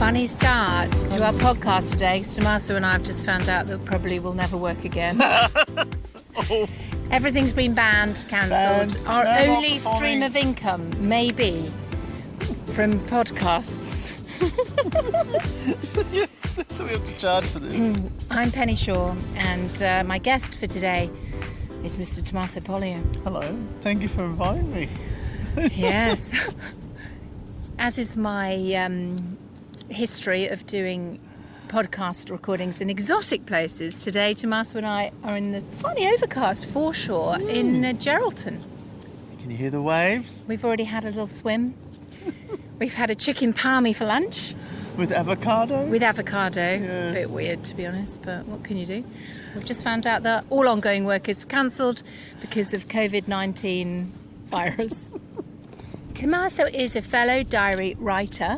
funny start to our podcast today. Tommaso and I have just found out that probably will never work again. Everything's been banned, cancelled. Our only stream of income may be from podcasts. Yes, so we have to charge for this. I'm Penny Shaw, and my guest for today is Mr. Tommaso Pollio. Hello, thank you for inviting me. Yes. As is my history of doing podcast recordings in exotic places, today Tommaso and I are in the slightly overcast foreshore in Geraldton. Can you hear the waves? We've already had a little swim. We've had a chicken palmy for lunch. With avocado? With avocado. Yes. A bit weird, to be honest, but what can you do? We've just found out that all ongoing work is cancelled because of COVID-19 virus. Tommaso is a fellow diary writer.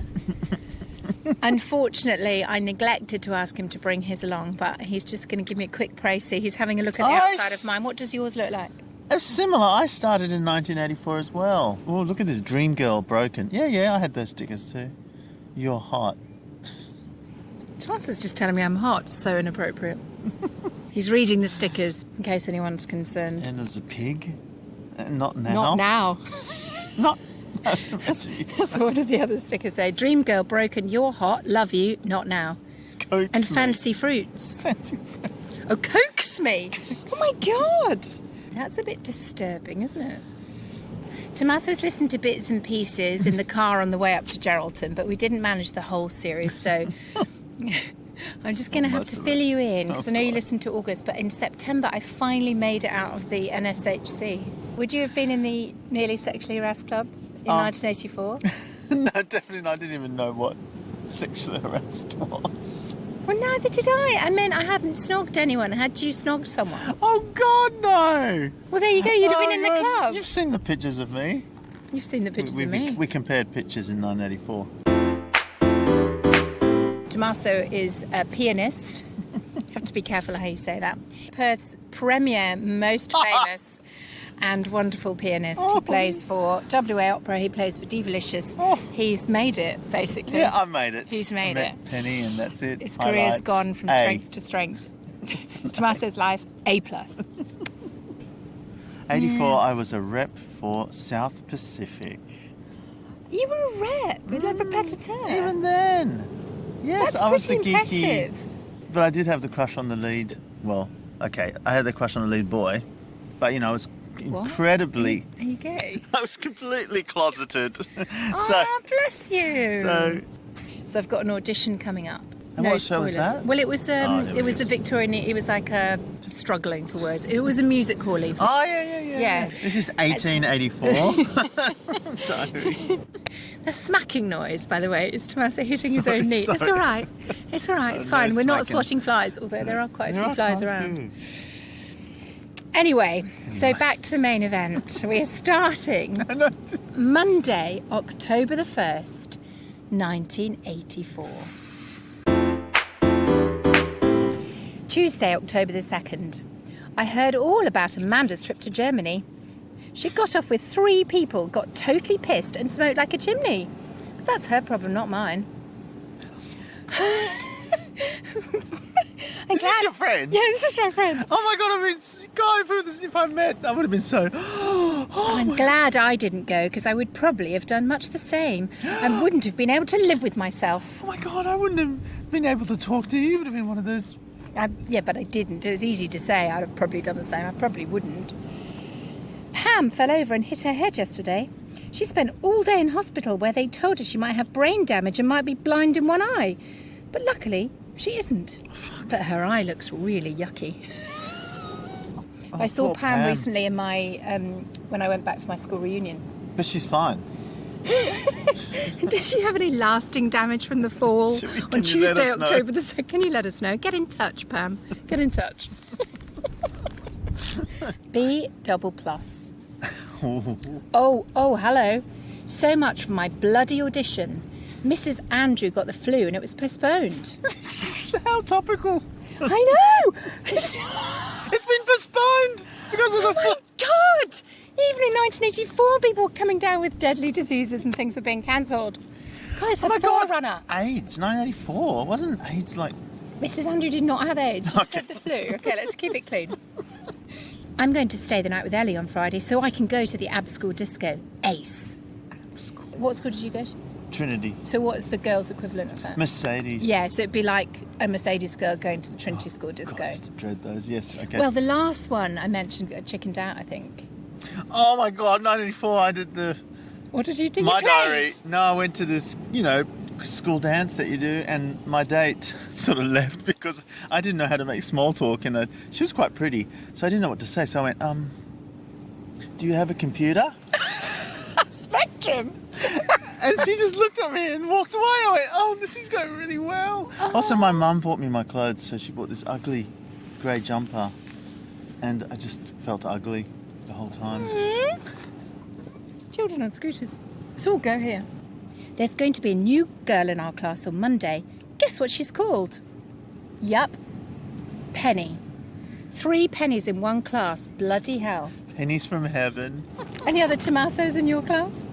Unfortunately, I neglected to ask him to bring his along, but he's just going to give me a quick précis. He's having a look at the outside of mine. What does yours look like? It's similar. I started in 1984 as well. Oh, look at this Dream Girl broken. Yeah, I had those stickers too. You're hot. Tommaso's just telling me I'm hot. So inappropriate. He's reading the stickers in case anyone's concerned. And there's a pig. Not now. Not now. Not. That's what do the other stickers say? Dream girl broken, you're hot, love you, not now. Coax and me. fancy fruits. Fancy fruits. Oh, coax me. Oh my God. That's a bit disturbing, isn't it? Tommaso's listened to bits and pieces in the car on the way up to Geraldton, but we didn't manage the whole series, so I'm just going to have to fill you in, because I know you listened to August, but in September I finally made it out of the NSHC. Would you have been in the Nearly Sexually Harassed Club in 1984? No, definitely not. I didn't even know what sexual harassed was. Well, neither did I. I meant I hadn't snogged anyone. Had you snogged someone? Oh, God, no. Well, there you go. You'd have been in the club. You've seen the pictures of me. You've seen the pictures of me. We compared pictures in 1984. Tommaso is a pianist. You have to be careful how you say that. Perth's premier, most famous and wonderful pianist. He plays for WA Opera, he plays for Divalicious. He's made it, basically. Yeah, I made it. He's made I it. met Penny, and that's it. His career's gone from strength to strength. Tommaso's life, A+. 84, I was a rep for South Pacific. You were a rep with Le Repetiteur. Even then. Yes, That's I was the pretty geeky. impressive. But I did have the crush on the lead. Well, okay, I had the crush on the lead boy. But, I was incredibly... Are you gay? I was completely closeted. Oh, bless you. So I've got an audition coming up. And what show was that? Well, it was a Victorian. It was like struggling for words. It was a music hall even. Oh, yeah. This is 1884. Diary. The smacking noise, by the way, is Tommaso hitting his own knee. It's all right. It's fine. No We're not smacking. swatting flies, although there are quite a few flies around. Anyway, so back to the main event. We are starting Monday, October the 1st, 1984. Tuesday, October the 2nd. I heard all about Amanda's trip to Germany. She got off with 3 people, got totally pissed and smoked like a chimney. But that's her problem, not mine. Is this your friend? Yeah, this is my friend. Oh my God, if I met, I would have been so... I'm glad I didn't go, because I would probably have done much the same and wouldn't have been able to live with myself. Oh my God, I wouldn't have been able to talk to you. You would have been one of those... Yeah, but I didn't. It was easy to say. I'd have probably done the same. I probably wouldn't. Pam fell over and hit her head yesterday. She spent all day in hospital where they told her she might have brain damage and might be blind in one eye. But luckily, she isn't. But her eye looks really yucky. I saw Pam recently in my when I went back for my school reunion. But she's fine. Did she have any lasting damage from the fall on Tuesday, October the 2nd? Can you let us know? Get in touch, Pam. Get in touch. B++. Oh, hello. So much for my bloody audition. Mrs. Andrew got the flu and it was postponed. How topical. I know. It's been postponed because of the... Oh my God! Even in 1984, people were coming down with deadly diseases and things were being cancelled. God, it's Oh a my God. forerunner. AIDS, 1984. Wasn't AIDS like... Mrs. Andrew did not have AIDS. She said the flu. Okay, let's keep it clean. I'm going to stay the night with Ellie on Friday so I can go to the Ab School disco. Ace. What school did you go to? Trinity. So what's the girls' equivalent of that? Mercedes. Yeah, so it'd be like a Mercedes girl going to the Trinity School disco. God, I used to dread those. Yes, okay. Well, the last one I mentioned chickened out, I think. Oh my God, 1984, I did the... What did you do? My You diary. played? No, I went to this, school dance that you do, and my date sort of left because I didn't know how to make small talk, and she was quite pretty, so I didn't know what to say. So I went, do you have a computer? Spectrum. And she just looked at me and walked away. I went, oh, this is going really well. Also, my mum bought me my clothes, so she bought this ugly grey jumper, and I just felt ugly the whole time. Children on scooters. Let's all go here. There's going to be a new girl in our class on Monday. Guess what she's called? Yup. Penny. 3 pennies in one class. Bloody hell. Pennies from heaven. Any other Tommasos in your class?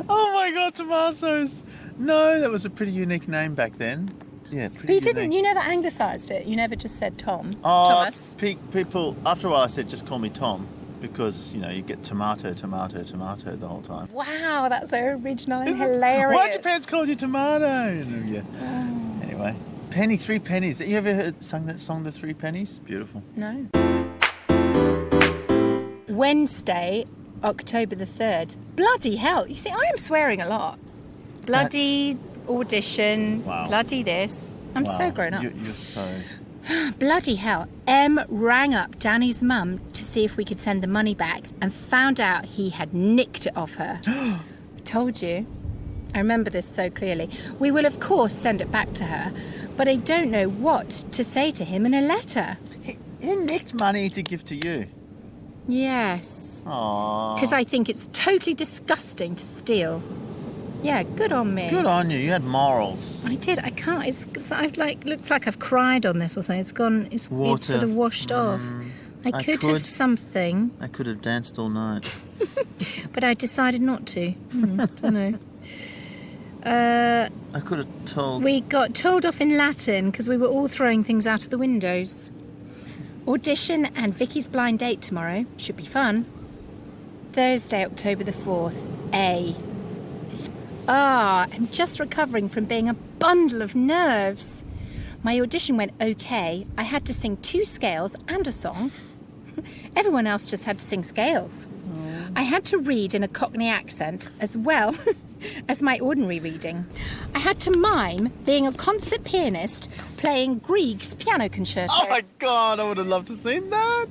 Oh my God, Tommaso's. No, that was a pretty unique name back then. Yeah, pretty But you unique. didn't. You never anglicised it. You never just said Tom. Oh, Thomas. people, after a while I said, just call me Tom. Because, you get tomato the whole time. Wow, that's so original and hilarious. Why'd your parents call you Tomato? Yeah. Anyway. Penny, 3 pennies. You ever sung that song, The 3 Pennies? Beautiful. No. Wednesday, October the 3rd. Bloody hell. You see, I am swearing a lot. Bloody audition. Wow. Bloody this. I'm so grown up. You're so... Bloody hell. Em rang up Danny's mum to see if we could send the money back and found out he had nicked it off her. Told you. I remember this so clearly. We will, of course, send it back to her, but I don't know what to say to him in a letter. He nicked money to give to you. Yes. Aww. Because I think it's totally disgusting to steal. Yeah, good on me. Good on you. You had morals. I did. I can't. I've looks like I've cried on this or something. It's gone. It's sort of washed off. I could have something. I could have danced all night. But I decided not to. Don't know. I could have told... We got told off in Latin because we were all throwing things out of the windows. Audition and Vicky's blind date tomorrow. Should be fun. Thursday, October the 4th. A. I'm just recovering from being a bundle of nerves. My audition went okay. I had to sing 2 scales and a song. Everyone else just had to sing scales. I had to read in a Cockney accent as well as my ordinary reading. I had to mime being a concert pianist playing Grieg's piano concerto. Oh my God, I would have loved to seen that.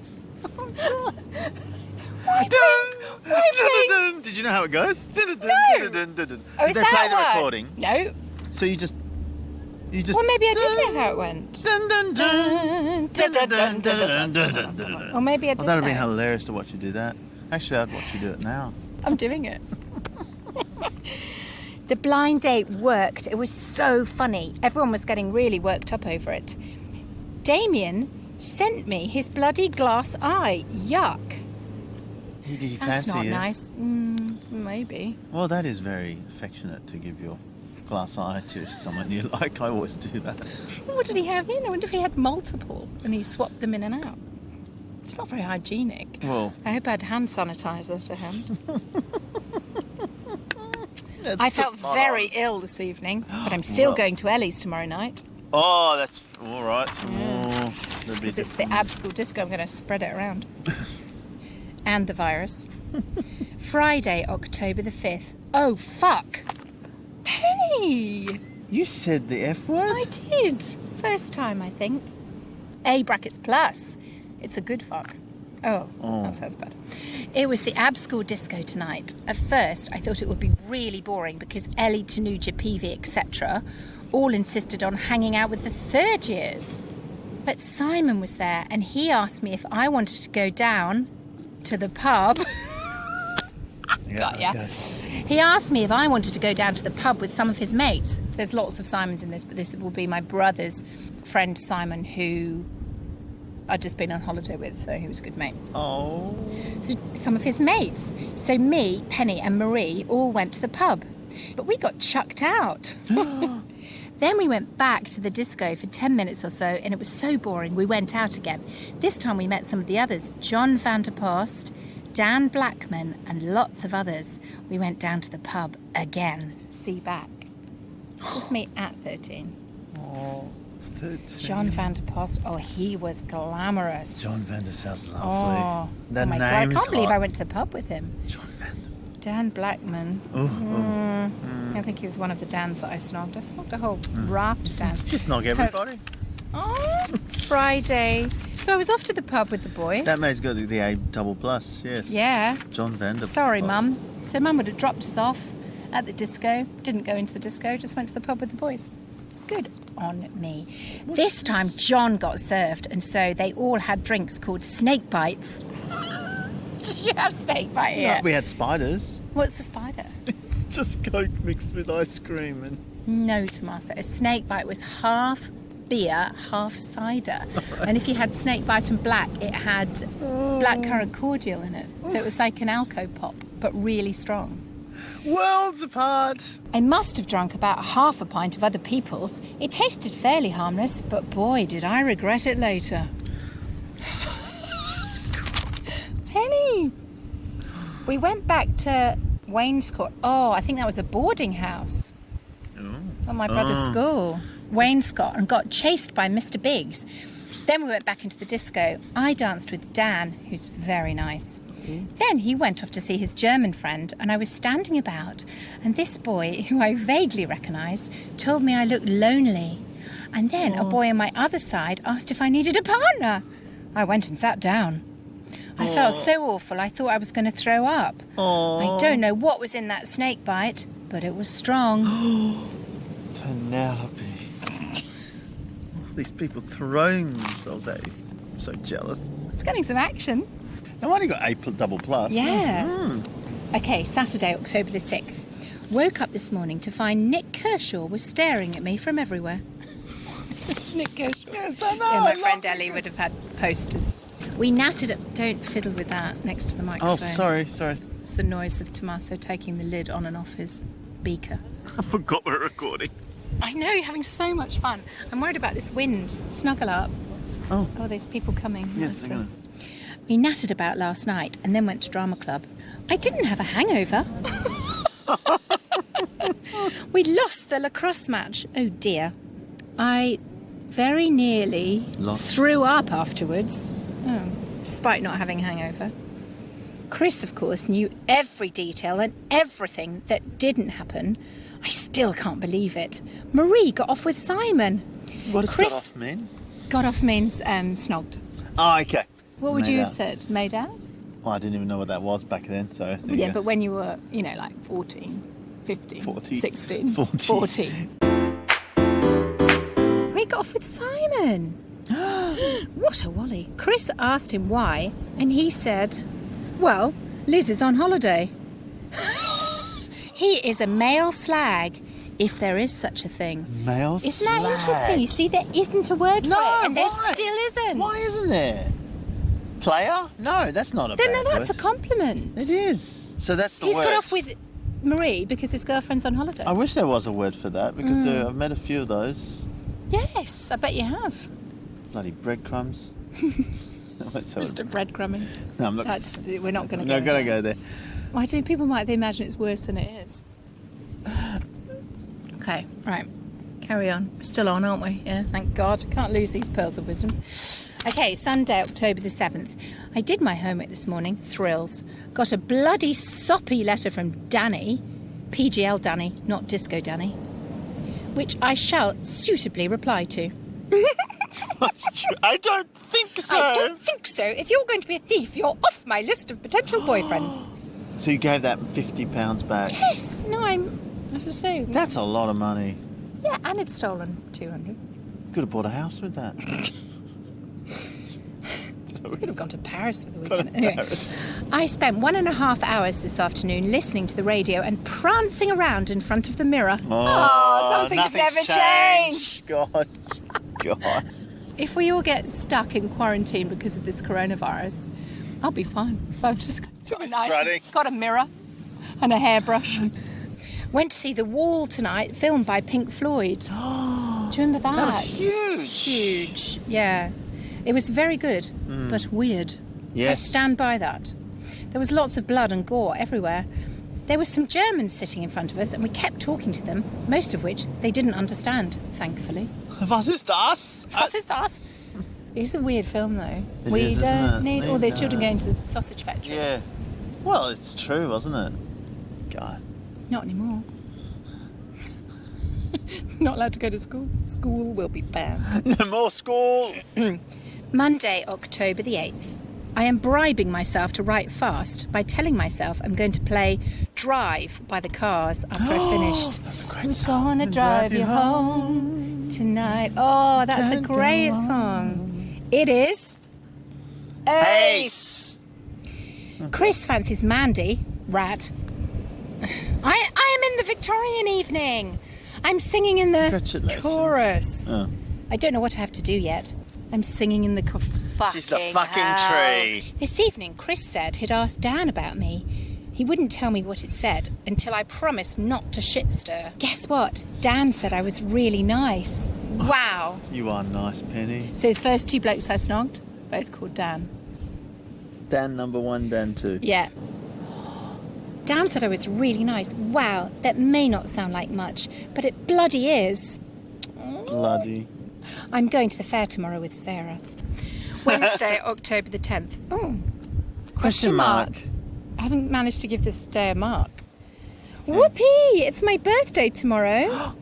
Did you know how it goes? No. Did Is they that play the one? recording? No. So you just... Well, maybe I did know how it went. Or maybe I did That would have been know. hilarious to watch you do that. Actually, I'd watch you do it now. I'm doing it. The blind date worked. It was so funny. Everyone was getting really worked up over it. Damien sent me his bloody glass eye. Yuck. Did he That's fancy not you? nice. Maybe. Well, that is very affectionate to give your glass eye to someone you like. I always do that. What did he have in? I wonder if he had multiple and he swapped them in and out. It's not very hygienic. Well, I hope I had hand sanitizer to hand. that's I just felt not very on. ill this evening, but I'm still Well. going to Ellie's tomorrow night. Oh, that's all right. Oh, that'd be Because it's the different. Ab School disco, I'm going to spread it around. And the virus. Friday, October the 5th. Oh, fuck. Penny! You said the F word? I did. First time, I think. A brackets plus. It's a good fuck. Oh, that sounds bad. It was the Ab School disco tonight. At first, I thought it would be really boring because Ellie, Tanuja, Peavy, etc. all insisted on hanging out with the 3rd years. But Simon was there and he asked me if I wanted to go down to the pub. Got ya. Yes. He asked me if I wanted to go down to the pub with some of his mates. There's lots of Simons in this, but this will be my brother's friend Simon, who I'd just been on holiday with, so he was a good mate. Oh. So some of his mates. So me, Penny and Marie all went to the pub. But we got chucked out. Then we went back to the disco for 10 minutes or so, and it was so boring we went out again. This time we met some of the others, John van der Post, Dan Blackman, and lots of others. We went down to the pub again. See back. Just me at 13. Oh, 13. John van der Post. Oh, he was glamorous. John van der sounds lovely. Oh my God. I can't believe I went to the pub with him. John van der. Dan Blackman. I think he was one of the Dans that I snogged. I snogged a whole raft of Dans. Just snog everybody. Oh, Friday. So I was off to the pub with the boys. That mate's got the A double plus, yes. Yeah. John van der. Sorry, Mum. So Mum would have dropped us off at the disco. Didn't go into the disco, just went to the pub with the boys. Good on me. This time John got served, and so they all had drinks called snake bites. Did you have snake bite here? No, we had spiders. What's a spider? It's just Coke mixed with ice cream and... No, Tommaso. A snake bite was half beer, half cider. Right. And if you had snake bite and black, it had blackcurrant cordial in it. So it was like an Alco pop, but really strong. Worlds apart. I must have drunk about half a pint of other people's. It tasted fairly harmless, but boy, did I regret it later. Penny! We went back to Wainscott. Oh, I think that was a boarding house. At my brother's school. Wainscott, and got chased by Mr. Biggs. Then we went back into the disco. I danced with Dan, who's very nice. Then he went off to see his German friend, and I was standing about, and this boy, who I vaguely recognised, told me I looked lonely. And then a boy on my other side asked if I needed a partner. I went and sat down. I felt so awful, I thought I was going to throw up. I don't know what was in that snake bite, but it was strong. Penelope. All these people throwing themselves at you. I'm so jealous. It's getting some action. I've only got A double plus. Yeah. Okay, Saturday, October the 6th. Woke up this morning to find Nick Kershaw was staring at me from everywhere. Nick Kershaw. Yes, I know. Yeah, my friend Ellie would have had posters. We nattered it. Don't fiddle with that next to the microphone. Oh, sorry. It's the noise of Tommaso taking the lid on and off his beaker. I forgot we're recording. I know, you're having so much fun. I'm worried about this wind. Snuggle up. Oh, there's people coming. yes, I'm gonna... We nattered about last night and then went to drama club. I didn't have a hangover. We lost the lacrosse match. Oh dear. I very nearly threw up afterwards. Despite not having a hangover. Chris, of course, knew every detail and everything that didn't happen. I still can't believe it. Marie got off with Simon. What does got off mean? Got off means snogged. Oh, okay. What would you have said? Made out? Well, I didn't even know what that was back then, so... Yeah, but when you were, like 14, 15, 40, 16, 40. 14. He got off with Simon. What a wally. Chris asked him why, and he said, well, Liz is on holiday. He is a male slag, if there is such a thing. Male slag? Isn't that interesting? You see, there isn't a word for it, and there still isn't. Why isn't there? Player? No, that's not a bad No, that's word. a compliment. It is. So that's the He's word. got off with Marie because his girlfriend's on holiday. I wish there was a word for that, because I've met a few of those. Yes, I bet you have. Bloody breadcrumbs. Mr. Breadcrumbing. No, I'm not. We're not going to go I'm not going to go there. Why do people might imagine it's worse than it is? Okay, right. Carry on. We're still on, aren't we? Yeah, thank God. Can't lose these pearls of wisdom. Okay, Sunday, October the 7th. I did my homework this morning. Thrills. Got a bloody soppy letter from Danny. PGL Danny, not Disco Danny. Which I shall suitably reply to. I don't think so. I don't think so. If you're going to be a thief, you're off my list of potential boyfriends. So you gave that £50 back? Yes. No, as I say. That's a lot of money. Yeah, and it's stolen 200. Could have bought a house with that. Could have gone to Paris for the weekend. Anyway, I spent 1.5 hours this afternoon listening to the radio and prancing around in front of the mirror. Oh, some things never change. God. If we all get stuck in quarantine because of this coronavirus, I'll be fine. I've just got a mirror and a hairbrush. Went to see The Wall tonight, filmed by Pink Floyd. Do you remember that? That was huge. Huge, yeah. It was very good, but weird. Yes. I stand by that. There was lots of blood and gore everywhere. There were some Germans sitting in front of us, and we kept talking to them, most of which they didn't understand, thankfully. Was ist das? What is that? It's a weird film, though. It We is, isn't don't it? need all We those children don't. going to the sausage factory. Yeah. Well, it's true, wasn't it? God. Not anymore. Not allowed to go to school. School will be banned. No more school. Monday, October the 8th. I am bribing myself to write fast by telling myself I'm going to play Drive by the Cars after I finished. That's a great Who's song. gonna drive you home tonight? Oh, that's a great song. It is Ace. Chris fancies Mandy. Rat. I am in the Victorian evening. I'm singing in the Congratulations. chorus. Oh. I don't know what I have to do yet. I'm singing in the fucking She's the fucking hell. tree. This evening, Chris said he'd asked Dan about me. He wouldn't tell me what it said until I promised not to shit stir. Guess what? Dan said I was really nice. Wow. You are nice, Penny. So the first two blokes I snogged, both called Dan. Dan number 1, Dan 2. Yeah. Dan said I was really nice. Wow, that may not sound like much, but it bloody is. Bloody. I'm going to the fair tomorrow with Sarah. Wednesday, October the 10th. Oh, question mark. I haven't managed to give this day a mark. Whoopee! It's my birthday tomorrow.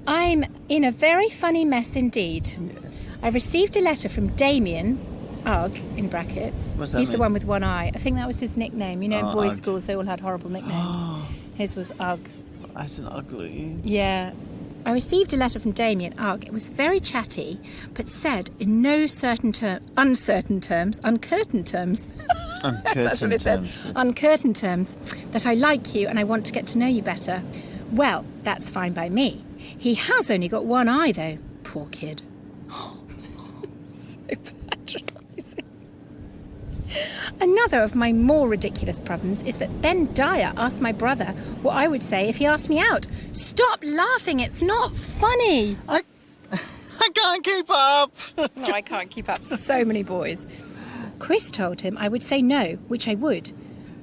I'm in a very funny mess indeed. Yes. I received a letter from Damien, Ugg, in brackets. What's that He's the mean? one with one eye. I think that was his nickname. You know, in Oh, boys' Ugg. schools, they all had horrible nicknames. His was Ugg. That's an ugly. Yeah. I received a letter from Damien Ugg. It was very chatty, but said in no uncertain terms. That's what it says. Uncurtained terms, that I like you and I want to get to know you better. Well, that's fine by me. He has only got one eye, though. Poor kid. So patronising. Another of my more ridiculous problems is that Ben Dyer asked my brother what I would say if he asked me out. Stop laughing, it's not funny. I can't keep up. No, I can't keep up. So many boys. Chris told him I would say no, which I would.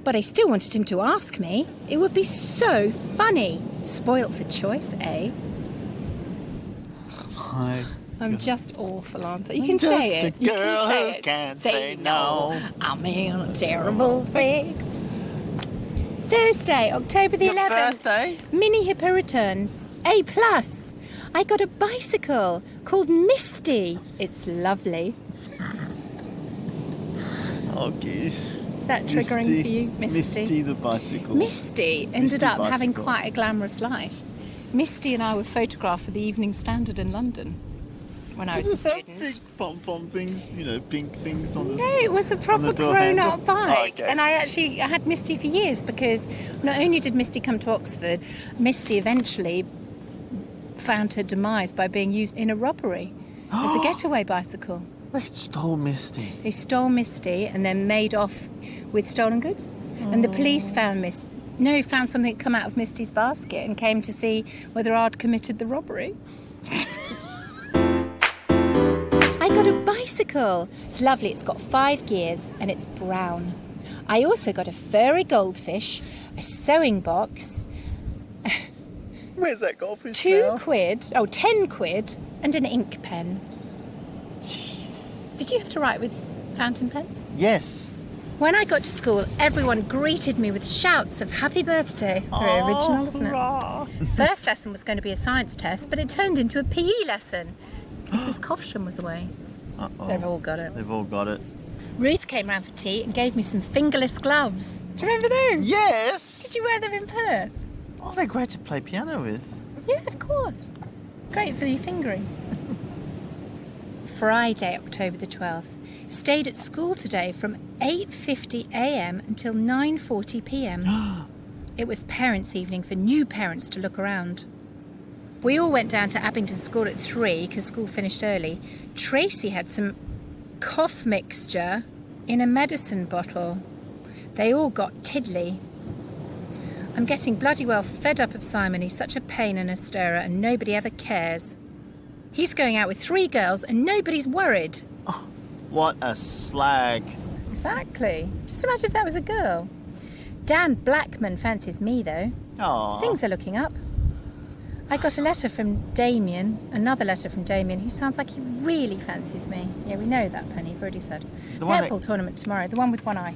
But I still wanted him to ask me. It would be so funny. Spoilt for choice, eh? I'm just awful, aren't I? You can Just say it. a You girl can say who it. can't say no. I'm in a terrible fix. Thursday, October the Your 11th. birthday? Mini Hippo returns. A+. I got a bicycle called Misty. It's lovely. Oh, geez. Is that triggering for you, Misty? Misty the bicycle. Misty ended Misty up having bicycle. quite a glamorous life. Misty and I were photographed for the Evening Standard in London when I was a Does it have student. big pom-pom things, pink things on the... No, it was a proper door grown-up handle? bike. Oh, okay. And I had Misty for years because not only did Misty come to Oxford, Misty eventually found her demise by being used in a robbery as a getaway bicycle. They stole Misty. They stole Misty and then made off with stolen goods. And the police found found something that come out of Misty's basket and came to see whether I'd committed the robbery. I got a bicycle. It's lovely. It's got 5 gears and it's brown. I also got a furry goldfish, a sewing box, Where's that goldfish 10 quid, and an ink pen. Did you have to write with fountain pens? Yes. When I got to school, everyone greeted me with shouts of happy birthday. It's very original, isn't it? First lesson was going to be a science test, but it turned into a PE lesson. Mrs. Coffsham was away. Uh-oh. They've all got it. They've all got it. Ruth came round for tea and gave me some fingerless gloves. Do you remember those? Yes. Did you wear them in Perth? Oh, they're great to play piano with. Yeah, of course. Great for your fingering. Friday, October the 12th. Stayed at school today from 8:50 a.m. until 9:40 p.m. It was parents' evening for new parents to look around. We all went down to Abington School at 3 because school finished early. Tracy had some cough mixture in a medicine bottle. They all got tiddly. I'm getting bloody well fed up of Simon. He's such a pain and a stirrer and nobody ever cares. He's going out with 3 girls and nobody's worried. Oh, what a slag. Exactly. Just imagine if that was a girl. Dan Blackman fancies me, though. Aww. Things are looking up. I got a letter from Damien, another letter from Damien, who sounds like he really fancies me. Yeah, we know that, Penny, you've already said. Netball tournament tomorrow, the one with one eye.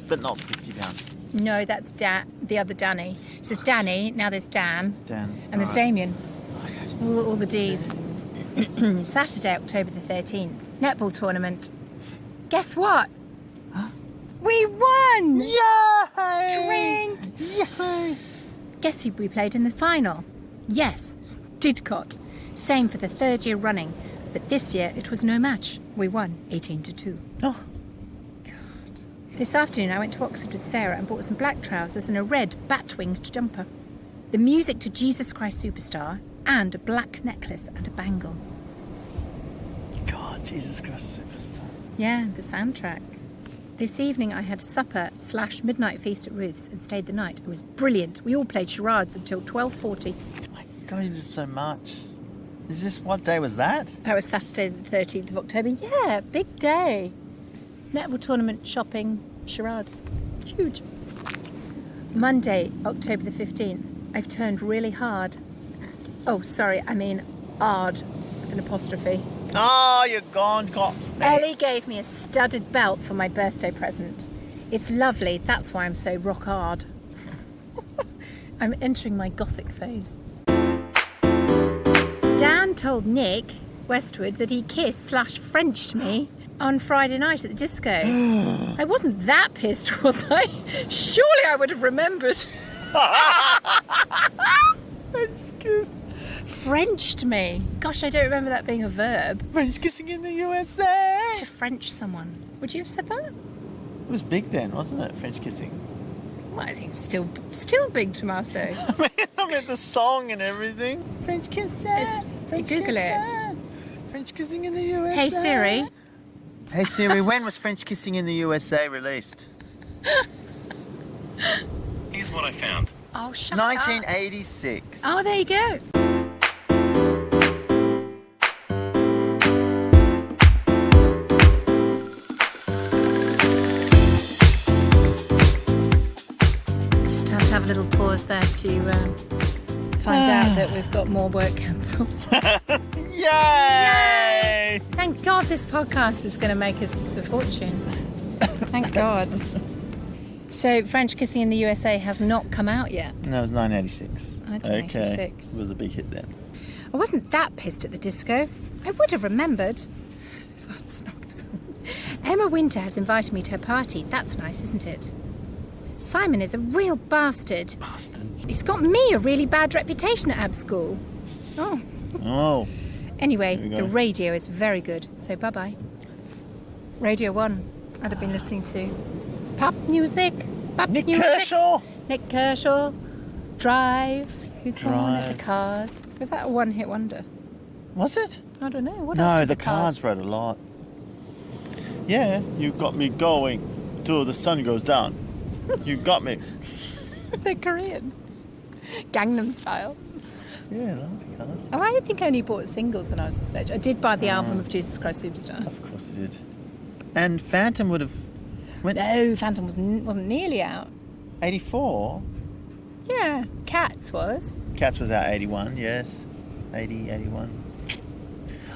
But not £50. No, that's the other Danny. It says Danny, now there's Dan. Dan. And there's Damien. All the D's. Saturday, October the 13th. Netball tournament. Guess what? Huh? We won! Yay! Drink! Yay! Guess who we played in the final? Yes, Didcot. Same for the 3rd year running. But this year it was no match. We won 18-2. Oh. God. This afternoon I went to Oxford with Sarah and bought some black trousers and a red batwing jumper. The music to Jesus Christ Superstar and a black necklace and a bangle. God, Jesus Christ Superstar. Yeah, the soundtrack. This evening I had supper/midnight feast at Ruth's and stayed the night. It was brilliant. We all played charades until 12:40. My God, you did so much. What day was that? That was Saturday the 13th of October. Yeah, big day. Netball tournament, shopping, charades. Huge. Monday, October the 15th. I've turned really hard. Oh, sorry, I mean hard with an apostrophe. Oh, you're gone, got me. Ellie gave me a studded belt for my birthday present. It's lovely, that's why I'm so rock hard. I'm entering my gothic phase. Dan told Nick Westwood that he kissed/Frenched me on Friday night at the disco. I wasn't that pissed, was I? Surely I would have remembered. French kiss. Frenched me. Gosh, I don't remember that being a verb. French kissing in the USA. To French someone. Would you have said that? It was big then, wasn't it? French kissing. Well, I think it's still big, Tommaso. I mean the song and everything. French kissing. French Google it. French kissing in the USA. Hey Siri. Hey Siri, when was French kissing in the USA released? Here's what I found. Oh, shut up. 1986. Oh, there you go. Just had to have a little pause there to find out that we've got more work cancelled. Yay! Thank God this podcast is going to make us a fortune. Thank God. So, French Kissing in the USA has not come out yet. No, it was 1986. 1986. Okay. It was a big hit then. I wasn't that pissed at the disco. I would have remembered. God, snogs. Emma Winter has invited me to her party. That's nice, isn't it? Simon is a real bastard. Bastard. He's got me a really bad reputation at ab school. Oh. Oh. Anyway, There we go. the radio is very good, so bye-bye. Radio 1, I'd have been listening to. Pop music. Pop Nick music. Kershaw. Nick Kershaw. Drive. Who's the one at the Drive. Cars? Was that a one-hit wonder? Was it? I don't know. What else No, did the Cars wrote a lot. Yeah, you got me going till the sun goes down. You got me. They're Korean. Gangnam Style. Yeah, lots of Cars. Oh, I think I only bought singles when I was this age. I did buy the album of Jesus Christ Superstar. Of course you did. And Phantom would have went No, Phantom wasn't nearly out. 84. Yeah, Cats was. Cats was out 81, yes. 80, 81.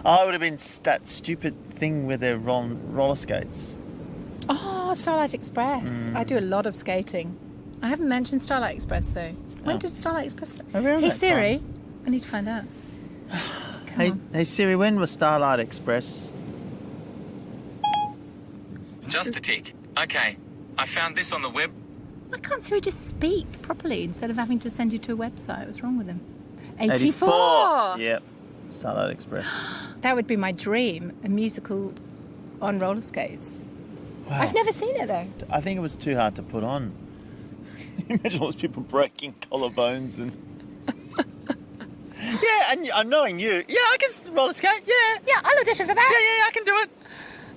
Oh, it would have been that stupid thing where they're roller skates. Oh, Starlight Express. I do a lot of skating. I haven't mentioned Starlight Express though. When Oh. did Starlight Express go? Around Hey that Siri, time. I need to find out. Hey Siri, when was Starlight Express? Just a tick. Okay. I found this on the web. Why can't Siri just speak properly instead of having to send you to a website? What's wrong with him? 84! Yep. Starlight Express. That would be my dream, a musical on roller skates. Wow. I've never seen it though. I think it was too hard to put on. Imagine all those people breaking collarbones and... Yeah, and knowing you, yeah, I can roller skate, yeah. Yeah, I'll audition for that. Yeah, I can do it.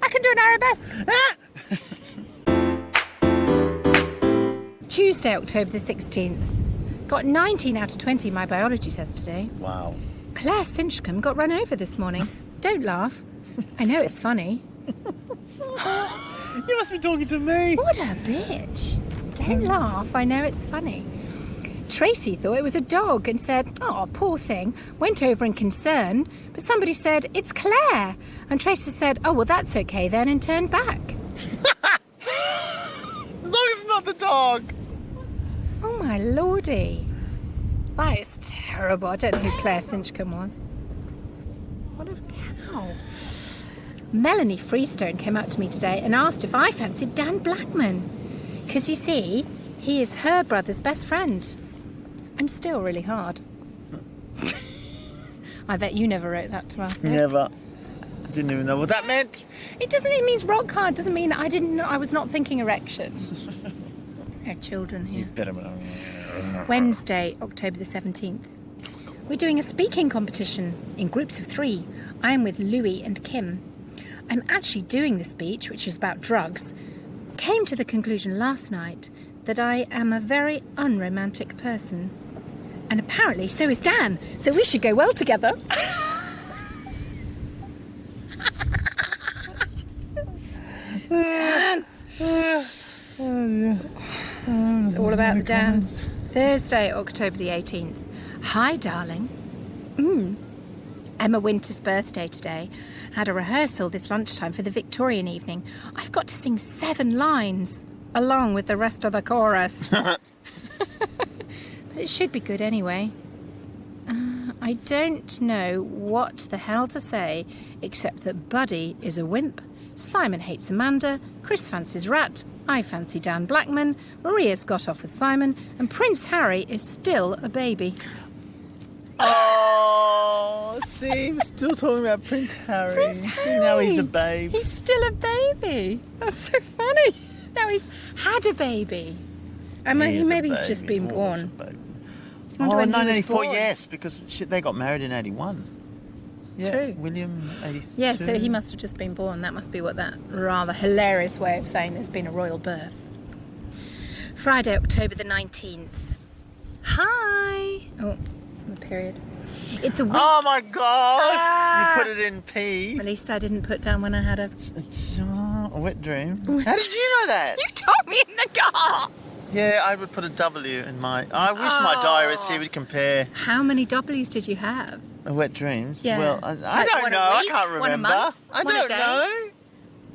I can do an arabesque. Ah! Tuesday, October the 16th. Got 19 out of 20 in my biology test today. Wow. Claire Sinchcombe got run over this morning. Don't laugh. I know it's funny. You must be talking to me. What a bitch. Don't laugh. I know it's funny. Tracy thought it was a dog and said, "Oh, poor thing." Went over in concern, but somebody said, "It's Claire." And Tracy said, "Oh, well, that's okay then," and turned back. As long as it's not the dog. Oh, my lordy. That is terrible. I don't know who Claire Sinchcombe was. What a cow. Melanie Freestone came up to me today and asked if I fancied Dan Blackman. Because, you see, he is her brother's best friend. I'm still really hard. I bet you never wrote that to us. Never. Didn't even know what that meant. It means rock hard. Doesn't mean I was not thinking erection. There are children here. Wednesday, October the 17th. We're doing a speaking competition in groups of 3. I am with Louis and Kim. I'm actually doing the speech, which is about drugs. Came to the conclusion last night that I am a very unromantic person. And apparently so is Dan, so we should go well together. Dan! It's all about the Dans. Thursday, October the 18th. Hi, darling. Emma Winter's birthday today. Had a rehearsal this lunchtime for the Victorian evening. I've got to sing 7 lines along with the rest of the chorus. But it should be good anyway. I don't know what the hell to say except that Buddy is a wimp, Simon hates Amanda, Chris fancies Rat, I fancy Dan Blackman, Maria's got off with Simon, and Prince Harry is still a baby. Oh, see, we're still talking about Prince Harry. Prince Harry! Now he's a babe. He's still a baby. That's so funny. Now he's had a baby. Maybe he's just been born. Oh, When he was 1984, born. yes, because they got married in 81. Yeah, True. William, 82. Yeah, so he must have just been born. That must be what that rather hilarious way of saying there's been a royal birth. Friday, October the 19th. Hi. Oh, it's my period. It's a week. Oh my God! Ah. You put it in P. At least I didn't put down when I had a... A wet dream. How did you know that? You told me in the car. Yeah, I would put a W in my... I wish my diarist here would compare How many W's did you have? wet dreams. Yeah. Well, I Like don't one a know. I week, can't one a remember. month, I one a don't day? know.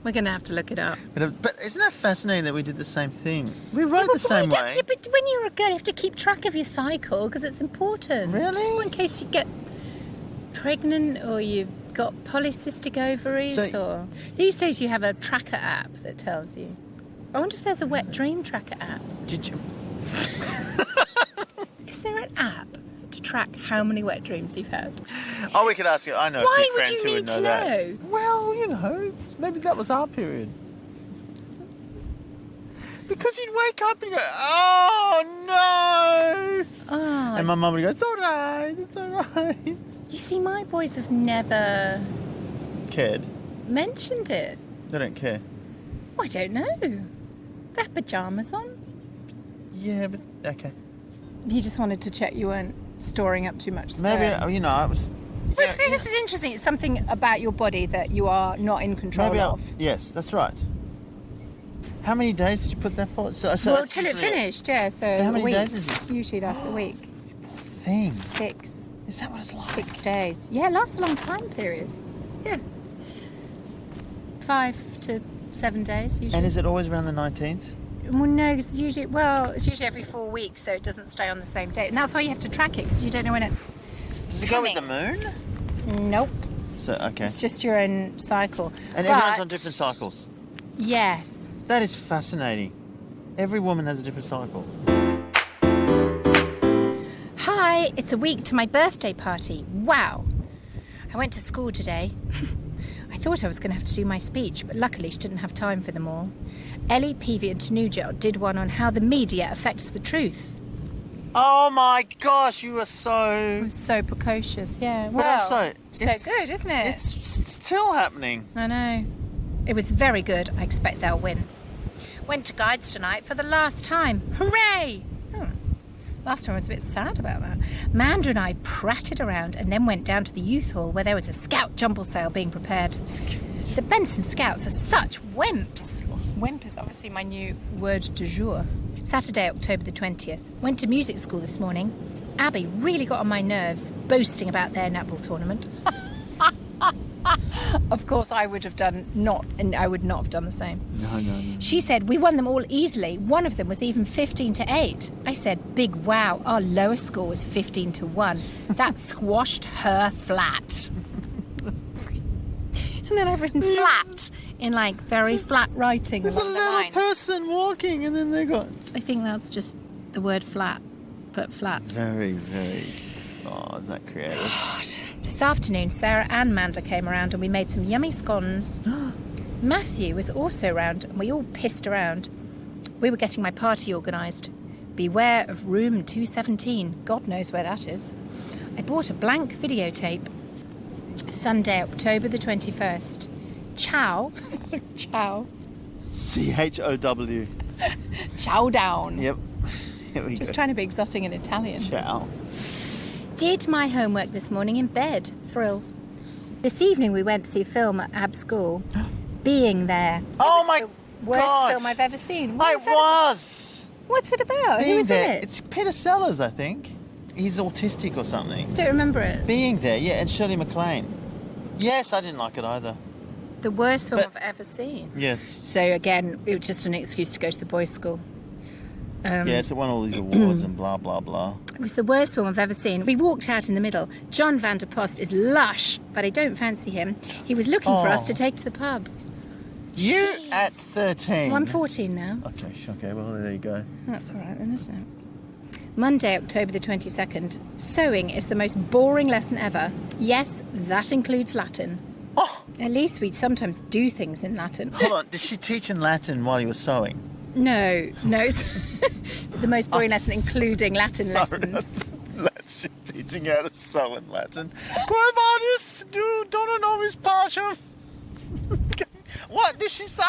We're going to have to look it up. But isn't that fascinating that we did the same thing? We wrote the same way. Yeah, but when you're a girl, you have to keep track of your cycle because it's important. Really? In case you get pregnant or you've got polycystic ovaries or... These days you have a tracker app that tells you. I wonder if there's a wet dream tracker app. Did you? Is there an app to track how many wet dreams you've had? Oh, we could ask you. I know a Why few would friends you who need would to know that. know? Well, you know, maybe that was our period. Because you'd wake up and go, oh no! Oh, And my mum would go, it's all right, it's all right. you see, my boys have never Cared. mentioned it. They don't care. I don't know. They have pyjamas on. Yeah, but okay. You just wanted to check you weren't storing up too much sperm. Maybe, you know, I was... Well, yeah, this is interesting. It's something about your body that you are not in control maybe of. yes, that's right. How many days did you put that for? So Well, it's till it usually finished, yeah. So, how a many week. days is it? Usually lasts a week. Thing. 6 Is that what it's like? 6 days. Yeah, it lasts a long time period. Yeah. 5 to 7 days usually. And is it always around the 19th? Well, no, because it's usually every 4 weeks, so it doesn't stay on the same date, and that's why you have to track it because you don't know when it's. Does it go with the moon? Nope. So, okay. It's just your own cycle. And everyone's on different cycles. Yes. That is fascinating. Every woman has a different cycle. Hi, it's a week to my birthday party. Wow. I went to school today. I thought I was going to have to do my speech, but luckily she didn't have time for them all. Ellie, Peavy and Tanuja did one on how the media affects the truth. Oh my gosh, you are It so... was so precocious, yeah. But Well, also, so good, isn't it? It's still happening. I know. It was very good. I expect they'll win. Went to guides tonight for the last time. Hooray! Last time I was a bit sad about that. Mandra and I prattted around and then went down to the youth hall where there was a scout jumble sale being prepared. The Benson Scouts are such wimps. Wimp is obviously my new word du jour. Saturday, October the 20th. Went to music school this morning. Abby really got on my nerves, boasting about their netball tournament. Of course, I would not have done the same. No. She said, we won them all easily. One of them was even 15-8. I said, big wow, our lowest score was 15-1. That squashed her flat. And then I've written flat in like very flat writing. There's a along the little line. person walking and then they got... I think that's just the word flat, but flat. Very, very... Oh, is that creative? This afternoon, Sarah and Manda came around and we made some yummy scones. Matthew was also around and we all pissed around. We were getting my party organised. Beware of room 217. God knows where that is. I bought a blank videotape. Sunday, October the 21st. Ciao. Ciao. C-H-O-W. Ciao down. Yep. Here we Just go. trying to be exotic in Italian. Ciao. Did my homework this morning in bed. Thrills. This evening we went to see a film at Ab School. Being There. Oh It was my the worst God. film I've ever seen. I What's that about? was! What's it about? Who Being was in There. it? It's Peter Sellers, I think. He's autistic or something. Don't remember it. Being There, yeah, and Shirley MacLaine. Yes, I didn't like it either. The worst film But- I've ever seen. Yes. So again, it was just an excuse to go to the boys' school. Yes, it won all these awards and blah, blah, blah. It was the worst film I've ever seen. We walked out in the middle. John van der Post is lush, but I don't fancy him. He was looking for us to take to the pub. You at 13. Well, I'm 14 now. Okay, well, there you go. That's all right then, isn't it? Monday, October the 22nd. Sewing is the most boring lesson ever. Yes, that includes Latin. Oh, At least we sometimes do things in Latin. hold on. Did she teach in Latin while you were sewing? No. The most boring lesson including Latin Sorry, lessons. She's teaching how to sew in Latin. Quo vadis, du dona nobis pacem? What did she say?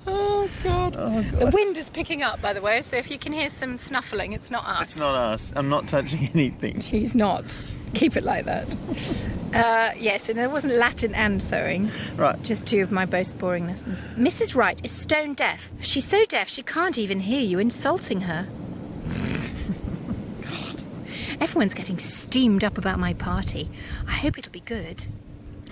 Oh, God. Oh, God. The wind is picking up, by the way, so if you can hear some snuffling, it's not us. It's not us. I'm not touching anything. She's not. Keep it like that. Yes, and there wasn't Latin and sewing. Right. Just two of my most boring lessons. Mrs. Wright is stone deaf. She's so deaf she can't even hear you insulting her. God. Everyone's getting steamed up about my party. I hope it'll be good.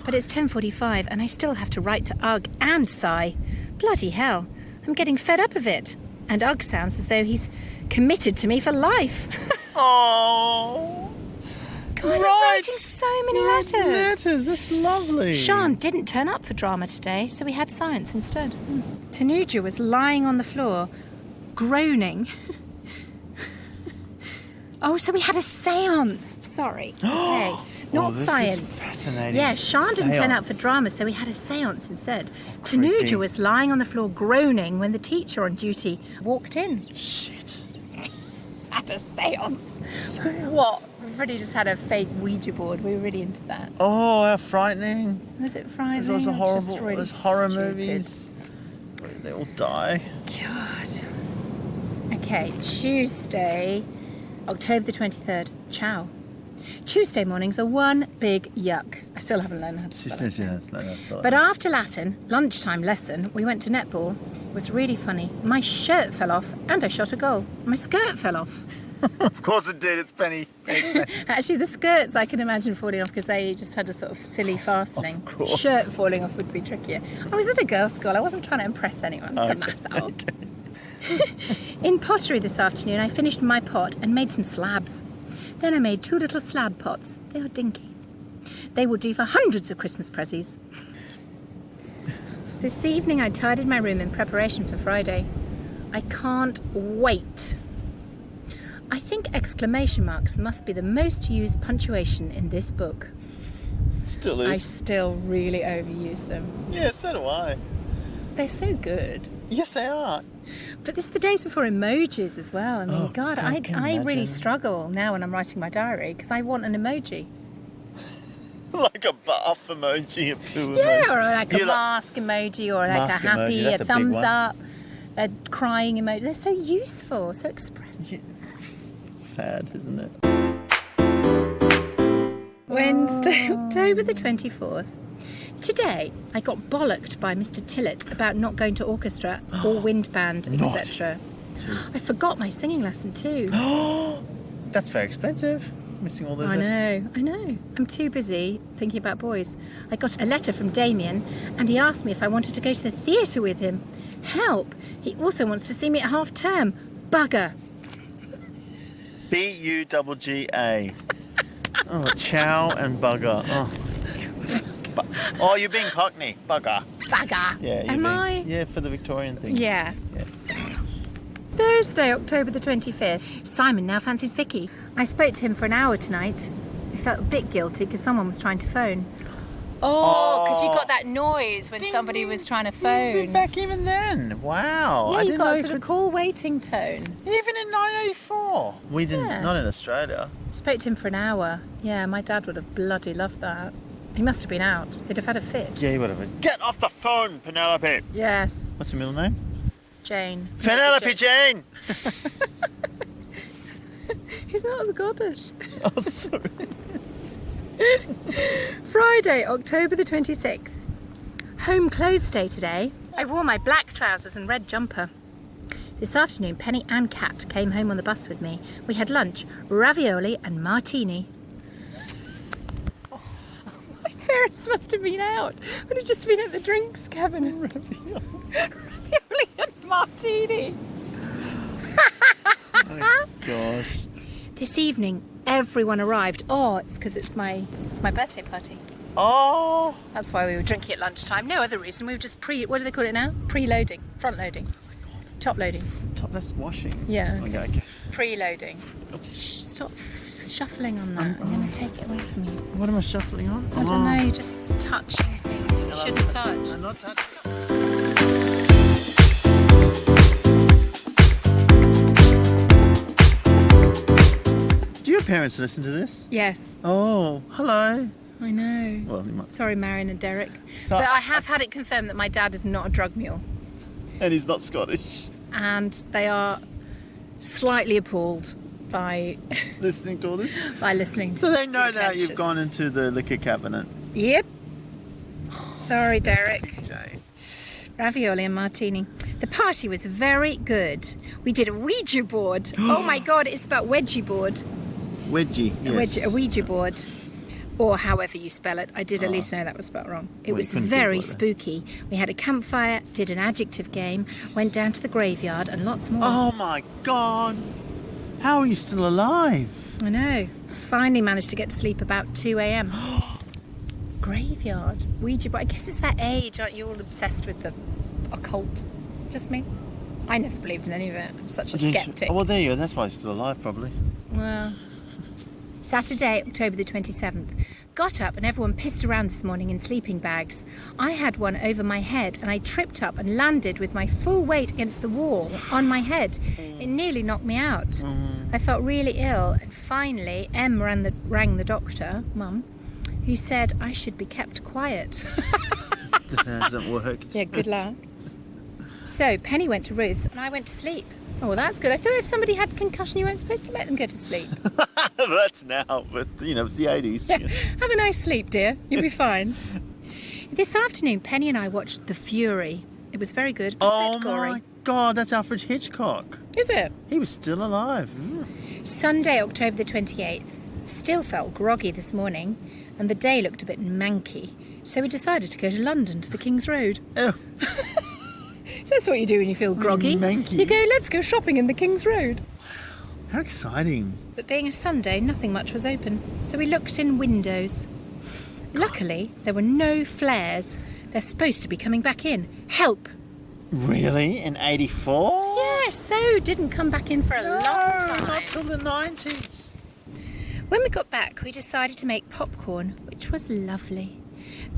But it's 10:45 and I still have to write to Ugg and Cy. Bloody hell. I'm getting fed up of it. And Ugg sounds as though he's committed to me for life. Oh. God, I'm Right. writing so many letters. Letters, that's lovely. Sean didn't turn up for drama today, so we had science instead. Tanuja was lying on the floor, groaning. Oh, so we had a séance. Sorry. Okay. Not this is science. fascinating. Yeah, Sean didn't turn up for Séance. drama, so we had a séance instead. Creepy. Tanuja was lying on the floor, groaning when the teacher on duty walked in. Shit. At a séance. What? We've already just had a fake Ouija board. We were really into that. Oh, how frightening. Was it Friday? There's also Or horrible just really those horror stupid? movies. Where they all die. God. Okay, Tuesday, October the 23rd. Ciao. Tuesday mornings are one big yuck. I still haven't learned how to She spell said it. yes, that's better. But after Latin, lunchtime lesson, we went to netball. It was really funny. My shirt fell off and I shot a goal. My skirt fell off. Of course it did. It's Penny. Actually, the skirts I can imagine falling off because they just had a sort of silly fastening. Of course. Shirt falling off would be trickier. I was at a girls' school. I wasn't trying to impress anyone. Tommaso. In pottery this afternoon, I finished my pot and made some slabs. Then I made 2 little slab pots. They are dinky. They will do for hundreds of Christmas prezzies. This evening I tidied my room in preparation for Friday. I can't wait. I think exclamation marks must be the most used punctuation in this book. Still I is. still really overuse them. Yeah, so do I. They're so good. Yes, they are. But this is the days before emojis as well. I mean, Oh, God, I can I really imagine. struggle now when I'm writing my diary because I want an emoji. Like a bath emoji, a poo emoji. Yeah, or like a You mask emoji, or like Mask a happy, emoji, that's a a big thumbs one. up, a crying emoji. They're so useful, so expressive. Yeah. Sad, isn't it? Wednesday, October the 24th. Today, I got bollocked by Mr. Tillett about not going to orchestra or wind band, Not. etc. I forgot my singing lesson too. That's very expensive. Missing all those. I know. I'm too busy thinking about boys. I got a letter from Damien and he asked me if I wanted to go to the theatre with him. Help! He also wants to see me at half term. Bugger! B-U-G-G-A. Oh, chow and bugger. Oh, you're being Cockney. Bugger. Bugger! Yeah. Am I? Yeah, for the Victorian thing. Yeah. Yeah. Thursday, October the 25th. Simon now fancies Vicky. I spoke to him for an hour tonight. I felt a bit guilty because someone was trying to phone. Oh, because you got that noise when somebody was trying to phone. Back even then. Wow. Yeah, I you didn't got know a you sort of could- call waiting tone. Even in 1984. We didn't. Yeah. Not in Australia. Spoke to him for an hour. Yeah, my dad would have bloody loved that. He must have been out. He'd have had a fit. Yeah, whatever. Get off the phone, Penelope. Yes, What's her middle name? Jane. Penelope Jane. He's not Scottish. Oh, sorry. Friday, October the 26th. Home clothes day today. I wore my black trousers and red jumper. This afternoon, Penny and Kat came home on the bus with me. We had lunch, ravioli and martini. My parents must have been out. Would have just been at the drinks cabinet. Ravioli and martini. Oh, gosh. This evening, everyone arrived. Oh, it's because it's my birthday party. Oh. That's why we were drinking at lunchtime. No other reason. We were just what do they call it now? Pre-loading, front-loading, top-loading. That's washing. Yeah. Okay. Pre-loading. Stop shuffling on that. I'm going to take it away from you. What am I shuffling on? I don't know. You're just touching things you shouldn't touch. I'm not touching. Do your parents listen to this? Yes, Oh, hello. I know. Well, you might. Sorry, Marion and Derek. So- But I have had it confirmed that my dad is not a drug mule. And he's not Scottish. And they are slightly appalled by Listening to all this. by listening to So they know the now you've adventures. gone into the liquor cabinet. Yep. Sorry, Derek. Jay. Ravioli and martini. The party was very good. We did a Ouija board. Oh my god, it's about wedgie board. Wedgie. Yes. A Ouija board. Or however you spell it. I did at least know that was spelled wrong. It Well, you was couldn't very Google it. spooky. We had a campfire, did an adjective game, went down to the graveyard and lots more. Oh my God. How are you still alive? I know. Finally managed to get to sleep about 2 a.m. Graveyard. Ouija board. I guess it's that age, aren't you all obsessed with the occult? Just me? I never believed in any of it. I'm such a Didn't you? skeptic. Oh, well, there you go. That's why he's still alive, probably. Well, Saturday, October the 27th. Got up and everyone pissed around this morning in sleeping bags. I had one over my head and I tripped up and landed with my full weight against the wall on my head. It nearly knocked me out. I felt really ill and finally Em rang the doctor, Mum, who said I should be kept quiet. That hasn't worked. Yeah, good luck. So Penny went to Ruth's and I went to sleep. Oh, well, that's good. I thought if somebody had concussion, you weren't supposed to let them go to sleep. That's now, but you know, it's the 80s. Yeah. Have a nice sleep, dear. You'll be fine. This afternoon, Penny and I watched The Fury. It was very good, but a Oh bit gory. my God, that's Alfred Hitchcock. Is it? He was still alive. Sunday, October the 28th. Still felt groggy this morning, and the day looked a bit manky. So we decided to go to London to the King's Road. Oh, That's what you do when you feel groggy. Manky. You go, let's go shopping in the King's Road. how exciting. But being a Sunday, nothing much was open. So we looked in windows. Luckily, there were no flares. They're supposed to be coming back in. Help! Really? In 84? Yeah, so didn't come back in for a long time. not till the 90s. When we got back, we decided to make popcorn, which was lovely.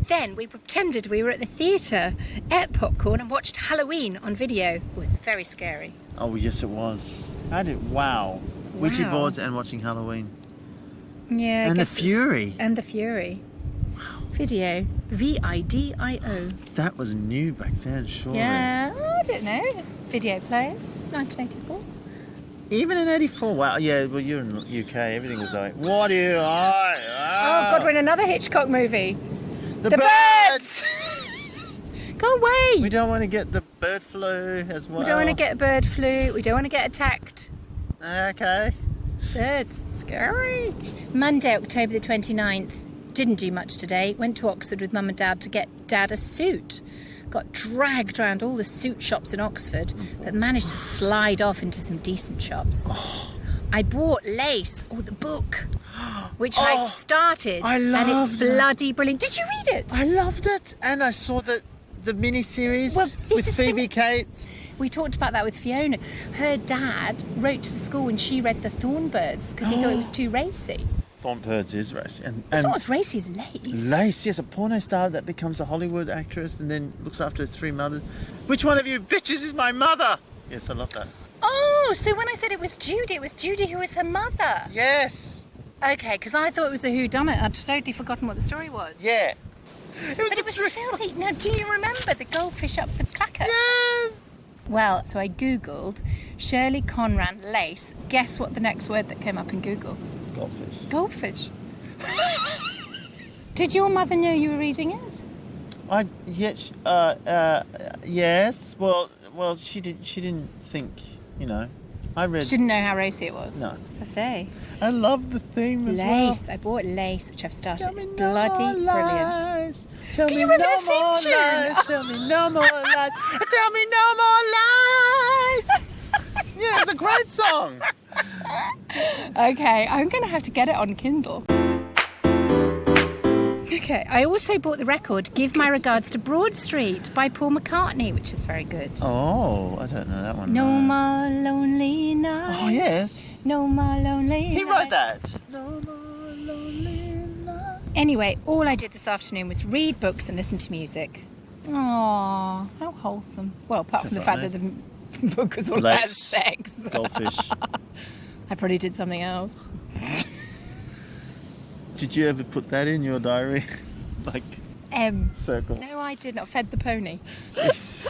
Then we pretended we were at the theatre, ate popcorn and watched Halloween on video. It was very scary. Oh, yes, it was. Wow. Ouija Wow. boards and watching Halloween. Yeah, I And the guess it's- Fury. And the Fury. Video. VIDIO. That was new back then, surely. Yeah, I don't know. Video players, 1984. Even in 84, wow, yeah, well, you're in the UK, everything was like, what do you like? Oh, God, we're in another Hitchcock movie. The birds! Go away! We don't want to get the bird flu as well. We don't want to get bird flu. We don't want to get attacked. Okay. Birds, scary. Monday, October the 29th. Didn't do much today. Went to Oxford with Mum and Dad to get Dad a suit. Got dragged around all the suit shops in Oxford, but managed to slide off into some decent shops. I bought Lace, or the book, which I've started, and it's bloody brilliant. Did you read it? I loved it, and I saw the mini-series with Phoebe Cates. We talked about that with Fiona. Her dad wrote to the school when she read The Thornbirds because he thought it was too racy. Thornbirds is racy. It's not as racy as Lace. Lace, yes, a porno star that becomes a Hollywood actress and then looks after her 3 mothers. Which one of you bitches is my mother? Yes, I love that. Oh, so when I said it was Judy who was her mother. Yes. Okay, because I thought it was a whodunit. I'd totally forgotten what the story was. Yeah. But it was filthy. Now, do you remember the goldfish up the clacker? Yes. Well, so I Googled Shirley Conran Lace. Guess what the next word that came up in Google? Goldfish. Goldfish. Did your mother know you were reading it? Yes. Well, she didn't think, you know. I read. She didn't know how racy it was. No. As I say. I love the theme as well. Lace. I bought Lace, which I've started. Tell me It's no bloody more brilliant. lies. Tell Can me you remember no the more theme tune? lies. Tell me no more lies. Tell me no more lies. Yeah, it's a great song. Okay, I'm going to have to get it on Kindle. Okay, I also bought the record Give My Regards to Broad Street by Paul McCartney, which is very good. Oh, I don't know that one. No more lonely nights. Oh, yes. No more lonely He nights. wrote that. No more lonely nights. Anyway, all I did this afternoon was read books and listen to music. Aww, how wholesome. Well, apart from the fact that the book was all about Lace. sex. Goldfish. I probably did something else. Did you ever put that in your diary? Like, circle. No, I did not. Fed the pony. Yes.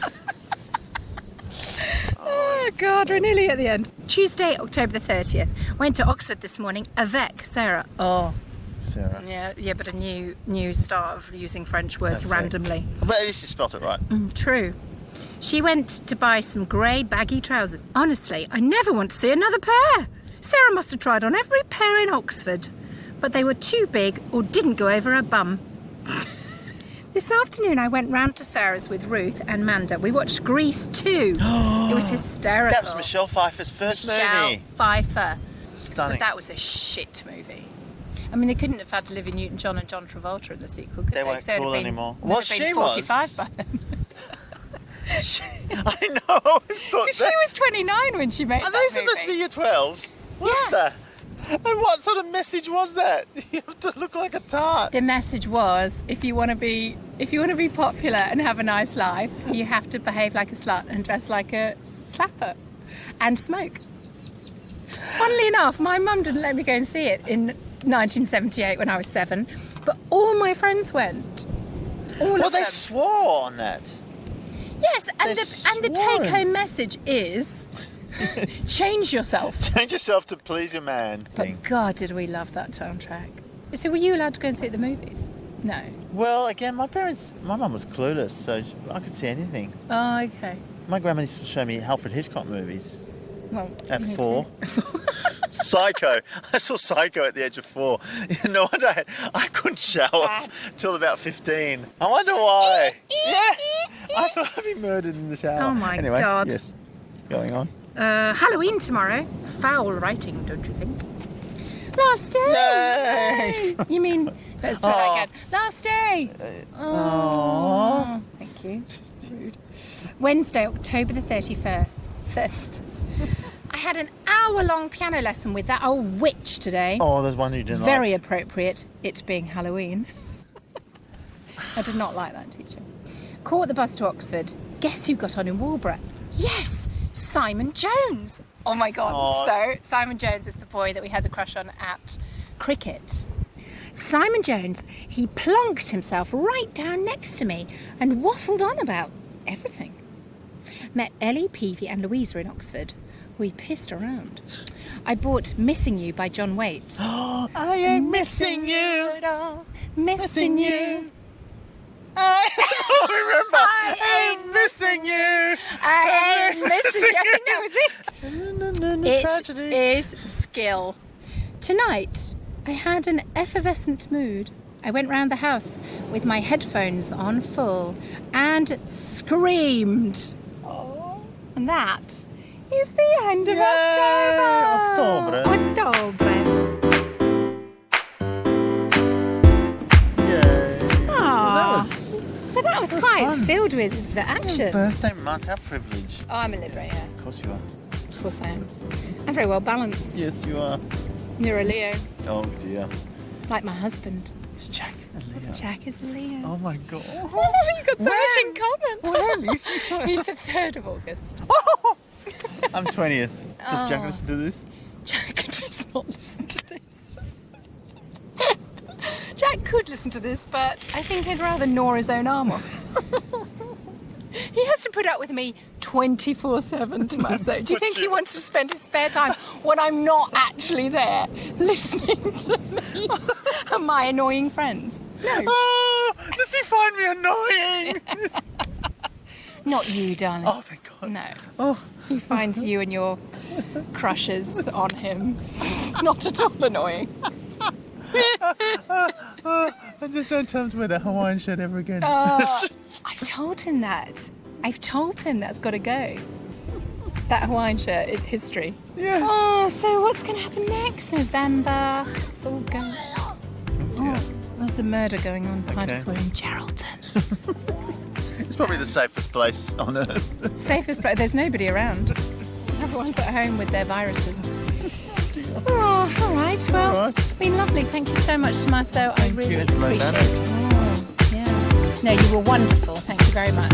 Oh, God, we're nearly at the end. Tuesday, October the 30th. Went to Oxford this morning. Avec Sarah. Oh, Sarah. yeah, but a new start of using French words Avec. randomly. But at least you spelt it right. True. She went to buy some grey baggy trousers. Honestly, I never want to see another pair. Sarah must have tried on every pair in Oxford, but they were too big or didn't go over her bum. This afternoon I went round to Sarah's with Ruth and Manda. We watched Grease 2. It was hysterical. That was Michelle Pfeiffer's first Michelle movie. Pfeiffer. Stunning. But that was a shit movie. I mean, they couldn't have had Olivia Newton-John and John Travolta in the sequel, could they? They weren't So it'd cool have been- anymore. they'd Well, have been she 45 was. by then. I know, I always thought Because that. she was 29 when she made Are that they movie. supposed to be year 12s? What Yeah. the? And what sort of message was that? You have to look like a tart. The message was, if you want to be popular and have a nice life, you have to behave like a slut and dress like a slapper and smoke. Funnily enough, my mum didn't let me go and see it in 1978 when I was 7, but all my friends went. All Well, of they them. swore on that. Yes, and They're the sworn. take-home message is change yourself. Change yourself to please your man. But God, did we love that soundtrack. So were you allowed to go and see it at the movies? No. Well, again, my mum was clueless, so I could see anything. Oh, okay. My grandma used to show me Alfred Hitchcock movies Well, at me 4. too. Psycho. I saw Psycho at the age of 4. You know what? I couldn't shower till about 15. I wonder why. Yeah. I thought I'd be murdered in the shower. Oh my anyway, God. Yes. Going on. Halloween tomorrow. Foul writing, don't you think? Last day. Yay. You mean? Let's try that again. Last day. Oh. Thank you. Wednesday, October the 31st. I had an hour-long piano lesson with that old witch today. Oh, there's one you didn't Very like. appropriate, it being Halloween. I did not like that teacher. Caught the bus to Oxford. Guess who got on in Walborough? Yes, Simon Jones. Oh my God. Oh. So, Simon Jones is the boy that we had a crush on at cricket. Simon Jones, he plonked himself right down next to me and waffled on about everything. Met Ellie, Peavy and Louisa in Oxford. We pissed around. I bought Missing You by John Waite. I ain't missing you. Missing you. I remember. I ain't missing you. I ain't missing you. I think that was it. Tragedy. It is skill. Tonight, I had an effervescent mood. I went round the house with my headphones on full and screamed. Oh. And that is the end of Yay! October. October. Yay. Aww. So that was was quite fun. filled with the action. Birthday month, how privileged. Oh, I'm a Libra, yeah. Of course you are. Of course I am. I'm very well balanced. Yes, you are. You're a Leo, Oh dear. like my husband. It's Jack and Leah. Jack is a Leo. Oh my god. Oh, you got so much in common. When? He's the 3rd of August. I'm 20th. Does Jack Oh. listen to this? Jack does not listen to this. Jack could listen to this, but I think he'd rather gnaw his own arm off. He has to put up with me 24/7, Tommaso. Do you think he wants to spend his spare time when I'm not actually there listening to me and my annoying friends? No. Oh, does he find me annoying? Not you, darling. Oh, thank God. No. Oh, He finds you and your crushes on him not at all annoying. I just don't tell him to wear that Hawaiian shirt ever again. I've told him that. I've told him that's got to go. That Hawaiian shirt is history. Yes. Oh, so what's going to happen next? November. It's all going. Oh, there's a murder going on behind us. Okay. We're in Geraldton. It's probably the safest place on earth. Safest place. There's nobody around. Everyone's at home with their viruses. Oh, all right. Well, All right. it's been lovely. Thank you so much, Tommaso. I really you. It's my appreciate pleasure. it. Oh, yeah. No, you were wonderful. Thank you very much.